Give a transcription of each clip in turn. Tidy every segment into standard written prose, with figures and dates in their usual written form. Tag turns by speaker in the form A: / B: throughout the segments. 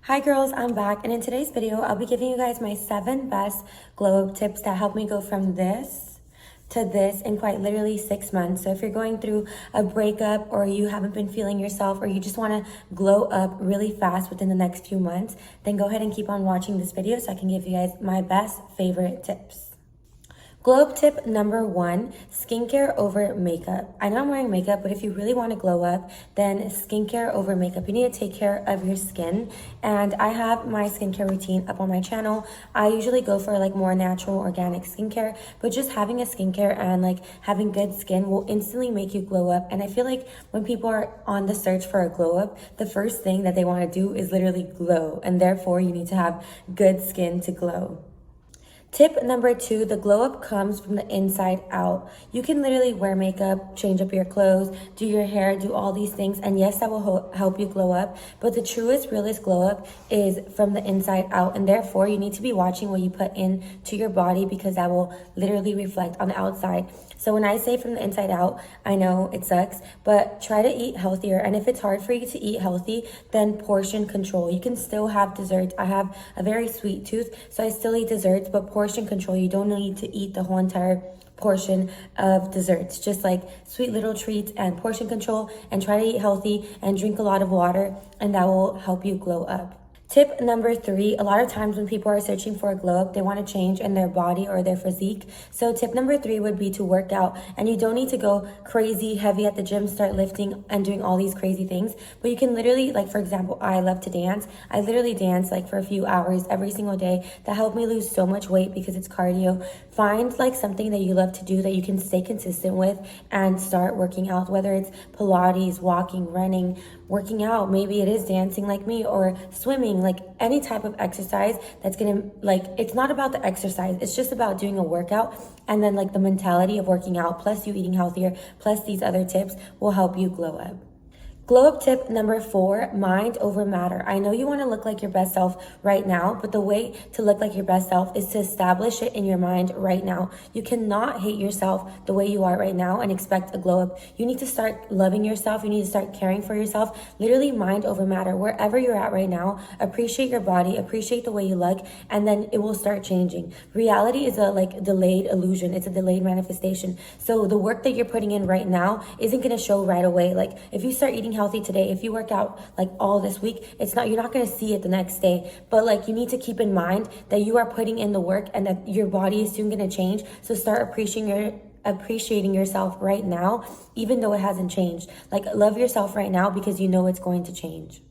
A: Hi girls, I'm back, and in today's video, I'll be giving you guys my 7 best glow up tips that help me go from this to this in quite literally 6 months. So if you're going through a breakup or you haven't been feeling yourself or you just want to glow up really fast within the next few months, then go ahead and keep on watching this video so I can give you guys my best favorite tips. Glow up tip number 1, skincare over makeup. I know I'm wearing makeup, but if you really want to glow up, then skincare over makeup. You need to take care of your skin. And I have my skincare routine up on my channel. I usually go for like more natural, organic skincare, but just having a skincare and like having good skin will instantly make you glow up. And I feel like when people are on the search for a glow up, the first thing that they want to do is literally glow. And therefore you need to have good skin to glow. Tip number 2, the glow up comes from the inside out. You can literally wear makeup, change up your clothes, do your hair, do all these things. And yes, that will help you glow up. But the truest, realest glow up is from the inside out. And therefore, you need to be watching what you put into your body because that will literally reflect on the outside. So when I say from the inside out, I know it sucks, but try to eat healthier. And if it's hard for you to eat healthy, then portion control. You can still have desserts. I have a very sweet tooth, so I still eat desserts, but portion control. You don't need to eat the whole entire portion of desserts. Just like sweet little treats and portion control, and try to eat healthy and drink a lot of water, and that will help you glow up. Tip number 3, a lot of times when people are searching for a glow up, they want to change in their body or their physique. So tip number 3 would be to work out. And you don't need to go crazy heavy at the gym, start lifting and doing all these crazy things. But you can literally, like for example, I love to dance. I literally dance like for a few hours every single day. That helped me lose so much weight because it's cardio. Find like something that you love to do that you can stay consistent with and start working out, whether it's Pilates, walking, running, working out. Maybe it is dancing like me or swimming, like any type of exercise that's gonna, like, it's not about the exercise, it's just about doing a workout. And then like the mentality of working out plus you eating healthier plus these other tips will help you glow up. Glow up tip number 4, mind over matter. I know you want to look like your best self right now, but the way to look like your best self is to establish it in your mind right now. You cannot hate yourself the way you are right now and expect a glow up. You need to start loving yourself. You need to start caring for yourself. Literally mind over matter. Wherever you're at right now, appreciate your body, appreciate the way you look, and then it will start changing. Reality is a like delayed illusion. It's a delayed manifestation. So the work that you're putting in right now isn't going to show right away. Like if you start eating healthy today, if you work out like all this week, you're not going to see it the next day. But like you need to keep in mind that you are putting in the work and that your body is soon going to change. So start appreciating yourself right now, even though it hasn't changed. Like love yourself right now because you know it's going to change.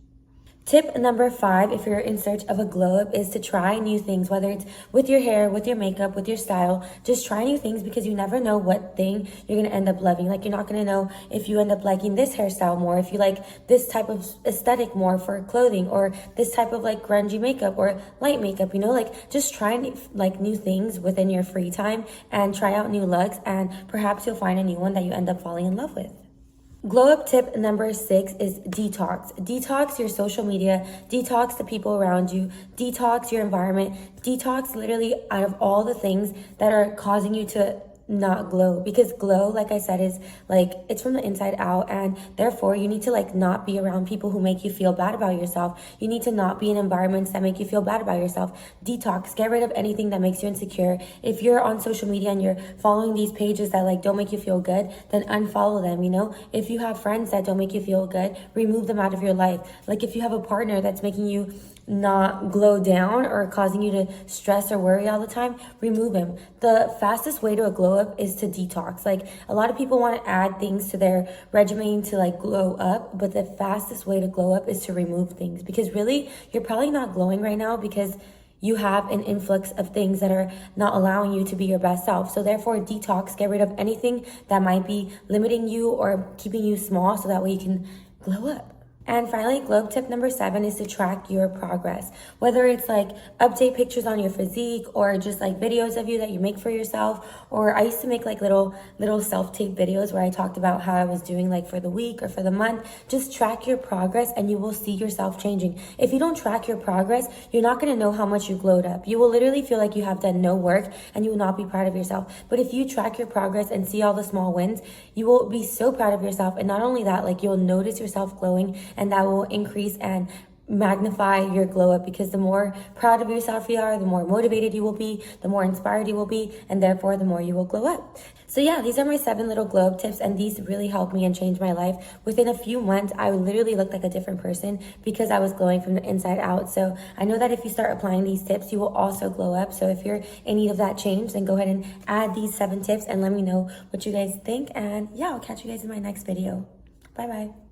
A: Tip number 5, if you're in search of a glow up, is to try new things, whether it's with your hair, with your makeup, with your style. Just try new things because you never know what thing you're going to end up loving. Like you're not going to know if you end up liking this hairstyle more, if you like this type of aesthetic more for clothing, or this type of like grungy makeup or light makeup, you know, like just try like new things within your free time and try out new looks, and perhaps you'll find a new one that you end up falling in love with. Glow up tip number 6 is detox. Detox your social media, detox the people around you, detox your environment, detox literally out of all the things that are causing you to not glow. Because glow, like I said, is like it's from the inside out, and therefore you need to like not be around people who make you feel bad about yourself. You need to not be in environments that make you feel bad about yourself. Detox, get rid of anything that makes you insecure. If you're on social media and you're following these pages that like don't make you feel good, then unfollow them, you know? If you have friends that don't make you feel good, remove them out of your life. Like if you have a partner that's making you not glow down or causing you to stress or worry all the time, remove him. The fastest way to a glow up is to detox. Like a lot of people want to add things to their regimen to like glow up, but the fastest way to glow up is to remove things, because really you're probably not glowing right now because you have an influx of things that are not allowing you to be your best self. So therefore detox, get rid of anything that might be limiting you or keeping you small so that way you can glow up. And finally, glow up tip number 7 is to track your progress. Whether it's like update pictures on your physique or just like videos of you that you make for yourself. Or I used to make like little self-tape videos where I talked about how I was doing like for the week or for the month. Just track your progress and you will see yourself changing. If you don't track your progress, you're not going to know how much you glowed up. You will literally feel like you have done no work and you will not be proud of yourself. But if you track your progress and see all the small wins, you will be so proud of yourself. And not only that, like you'll notice yourself glowing, and that will increase and magnify your glow up, because the more proud of yourself you are, the more motivated you will be, the more inspired you will be, and therefore the more you will glow up. So yeah, these are my 7 little glow up tips, and these really helped me and changed my life. Within a few months, I literally looked like a different person because I was glowing from the inside out. So I know that if you start applying these tips, you will also glow up. So if you're in need of that change, then go ahead and add these 7 tips and let me know what you guys think. And yeah, I'll catch you guys in my next video. Bye bye.